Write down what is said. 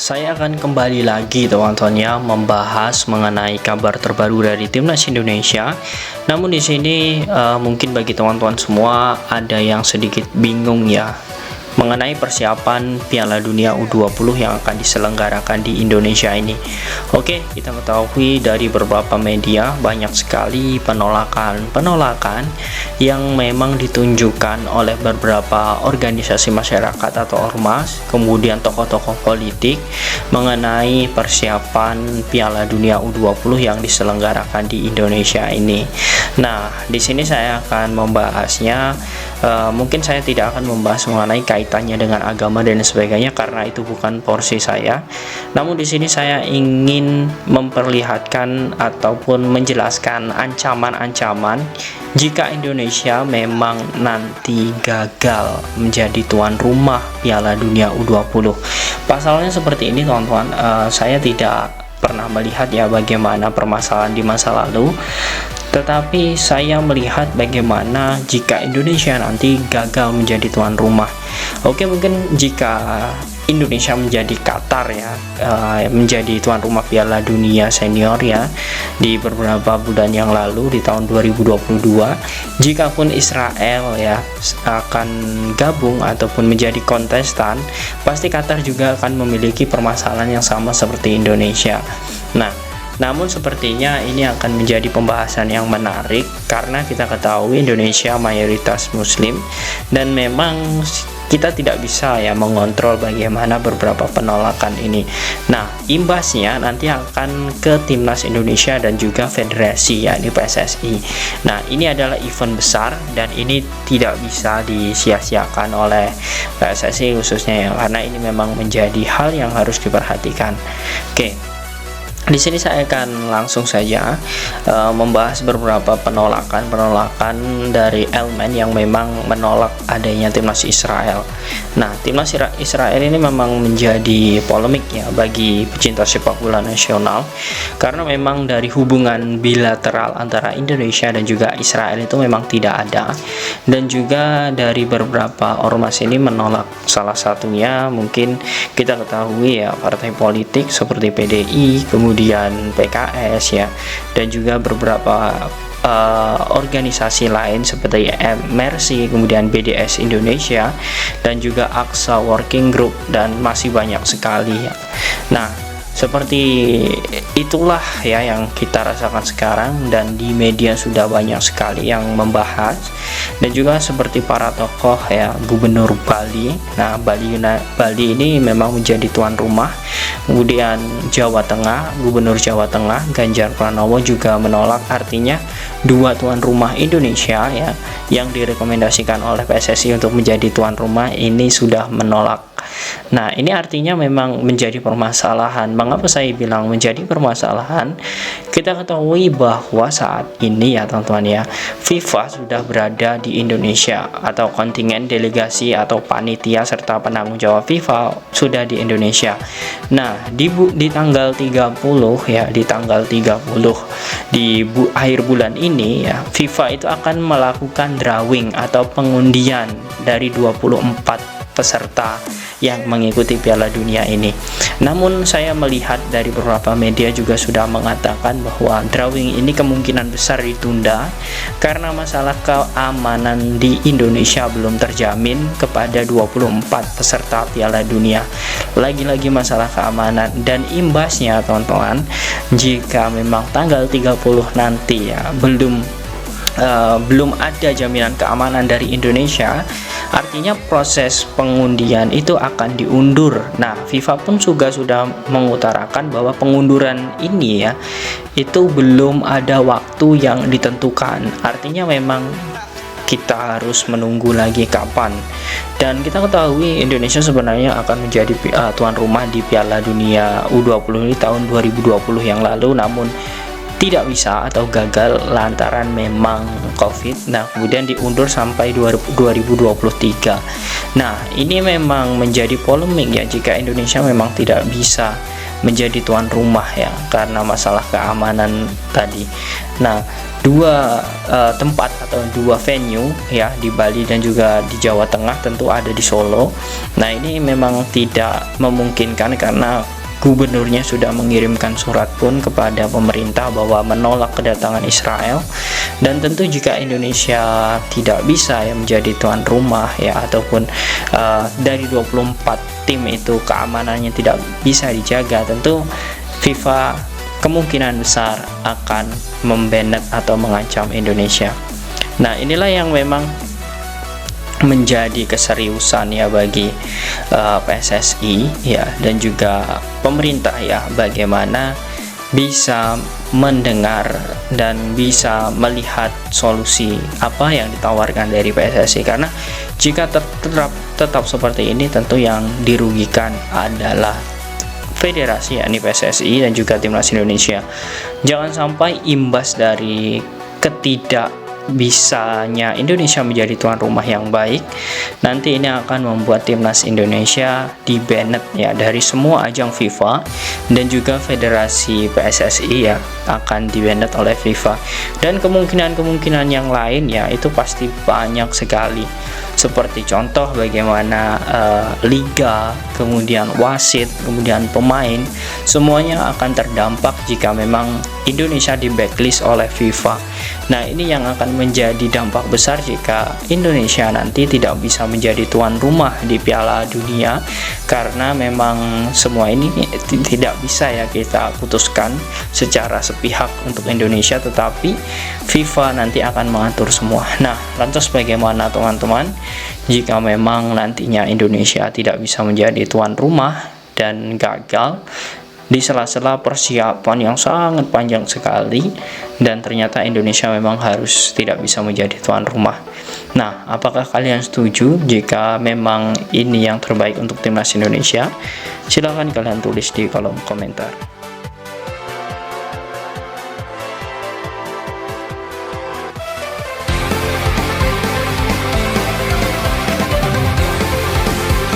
Saya akan kembali lagi teman-teman ya membahas mengenai kabar terbaru dari Timnas Indonesia. Namun di sini mungkin bagi teman-teman semua ada yang sedikit bingung ya mengenai persiapan Piala Dunia U20 yang akan diselenggarakan di Indonesia ini. Oke, kita ketahui dari beberapa media banyak sekali penolakan yang memang ditunjukkan oleh beberapa organisasi masyarakat atau ormas, kemudian tokoh-tokoh politik mengenai persiapan Piala Dunia U20 yang diselenggarakan di Indonesia ini. Nah, di sini saya akan membahasnya. Mungkin saya tidak akan membahas mengenai kaitannya dengan agama dan sebagainya karena itu bukan porsi saya. Namun di sini saya ingin memperlihatkan ataupun menjelaskan ancaman-ancaman jika Indonesia memang nanti gagal menjadi tuan rumah Piala Dunia U20. Pasalnya seperti ini teman-teman, saya tidak pernah melihat ya bagaimana permasalahan di masa lalu. Tetapi saya melihat bagaimana jika Indonesia nanti gagal menjadi tuan rumah. Oke, mungkin jika Indonesia menjadi Qatar ya, menjadi tuan rumah Piala Dunia Senior ya di beberapa bulan yang lalu di tahun 2022. Jikapun Israel ya akan gabung ataupun menjadi kontestan, pasti Qatar juga akan memiliki permasalahan yang sama seperti Indonesia. Namun sepertinya ini akan menjadi pembahasan yang menarik karena kita ketahui Indonesia mayoritas muslim dan memang kita tidak bisa ya mengontrol bagaimana beberapa penolakan ini. Nah, imbasnya nanti akan ke Timnas Indonesia dan juga federasi yakni PSSI. Nah, ini adalah event besar dan ini tidak bisa disia-siakan oleh PSSI khususnya ya karena ini memang menjadi hal yang harus diperhatikan. Oke. Di sini saya akan langsung saja membahas beberapa penolakan dari elemen yang memang menolak adanya timnas Israel. Nah, timnas Israel ini memang menjadi polemik ya bagi pecinta sepak bola nasional karena memang dari hubungan bilateral antara Indonesia dan juga Israel itu memang tidak ada, dan juga dari beberapa ormas ini menolak. Salah satunya mungkin kita ketahui ya partai politik seperti PDI, kemudian PKS ya, dan juga beberapa organisasi lain seperti Mercy, kemudian BDS Indonesia, dan juga AXA Working Group, dan masih banyak sekali ya. Nah, seperti itulah ya yang kita rasakan sekarang, dan di media sudah banyak sekali yang membahas, dan juga seperti para tokoh ya, Gubernur Bali. Nah, Bali ini memang menjadi tuan rumah. Kemudian Jawa Tengah, Gubernur Jawa Tengah Ganjar Pranowo juga menolak, artinya dua tuan rumah Indonesia ya yang direkomendasikan oleh PSSI untuk menjadi tuan rumah ini sudah menolak. Nah, ini artinya memang menjadi permasalahan. Mengapa saya bilang menjadi permasalahan? Kita ketahui bahwa saat ini ya teman-teman ya, FIFA sudah berada di Indonesia, atau kontingen delegasi atau panitia serta penanggung jawab FIFA sudah di Indonesia. Nah, di tanggal 30 ya, di tanggal 30 di akhir bulan ini ya, FIFA itu akan melakukan drawing atau pengundian dari 24 peserta yang mengikuti Piala Dunia ini. Namun saya melihat dari beberapa media juga sudah mengatakan bahwa drawing ini kemungkinan besar ditunda karena masalah keamanan di Indonesia belum terjamin kepada 24 peserta Piala Dunia. Lagi-lagi masalah keamanan, dan imbasnya teman-teman, jika memang tanggal 30 nanti ya belum ada jaminan keamanan dari Indonesia, artinya proses pengundian itu akan diundur. Nah, FIFA pun juga sudah mengutarakan bahwa pengunduran ini ya itu belum ada waktu yang ditentukan, artinya memang kita harus menunggu lagi kapan. Dan kita ketahui Indonesia sebenarnya akan menjadi tuan rumah di Piala Dunia U20 ini tahun 2020 yang lalu, namun tidak bisa atau gagal lantaran memang COVID. Nah, kemudian diundur sampai 2023. Nah, ini memang menjadi polemik ya jika Indonesia memang tidak bisa menjadi tuan rumah ya, karena masalah keamanan tadi. Nah, dua tempat atau dua venue ya di Bali dan juga di Jawa Tengah, tentu ada di Solo. Nah, ini memang tidak memungkinkan karena gubernurnya sudah mengirimkan surat pun kepada pemerintah bahwa menolak kedatangan Israel. Dan tentu jika Indonesia tidak bisa ya menjadi tuan rumah ya, ataupun dari 24 tim itu keamanannya tidak bisa dijaga, tentu FIFA kemungkinan besar akan membanet atau mengancam Indonesia. Nah, inilah yang memang menjadi keseriusan ya bagi PSSI ya, dan juga pemerintah ya, bagaimana bisa mendengar dan bisa melihat solusi apa yang ditawarkan dari PSSI. Karena jika tetap seperti ini, tentu yang dirugikan adalah federasi yakni PSSI dan juga timnas Indonesia. Jangan sampai imbas dari bisanya Indonesia menjadi tuan rumah yang baik, nanti ini akan membuat timnas Indonesia di-banned ya dari semua ajang FIFA, dan juga federasi PSSI ya akan di-banned oleh FIFA. Dan kemungkinan yang lain ya itu pasti banyak sekali, seperti contoh bagaimana liga, kemudian wasit, kemudian pemain, semuanya akan terdampak jika memang Indonesia di backlist oleh FIFA. Nah, ini yang akan menjadi dampak besar jika Indonesia nanti tidak bisa menjadi tuan rumah di Piala Dunia, karena memang semua ini tidak bisa ya kita putuskan secara sepihak untuk Indonesia, tetapi FIFA nanti akan mengatur semua. Nah, lantas bagaimana teman-teman jika memang nantinya Indonesia tidak bisa menjadi tuan rumah dan gagal di sela-sela persiapan yang sangat panjang sekali, dan ternyata Indonesia memang harus tidak bisa menjadi tuan rumah? Nah, apakah kalian setuju jika memang ini yang terbaik untuk timnas Indonesia? Silahkan kalian tulis di kolom komentar.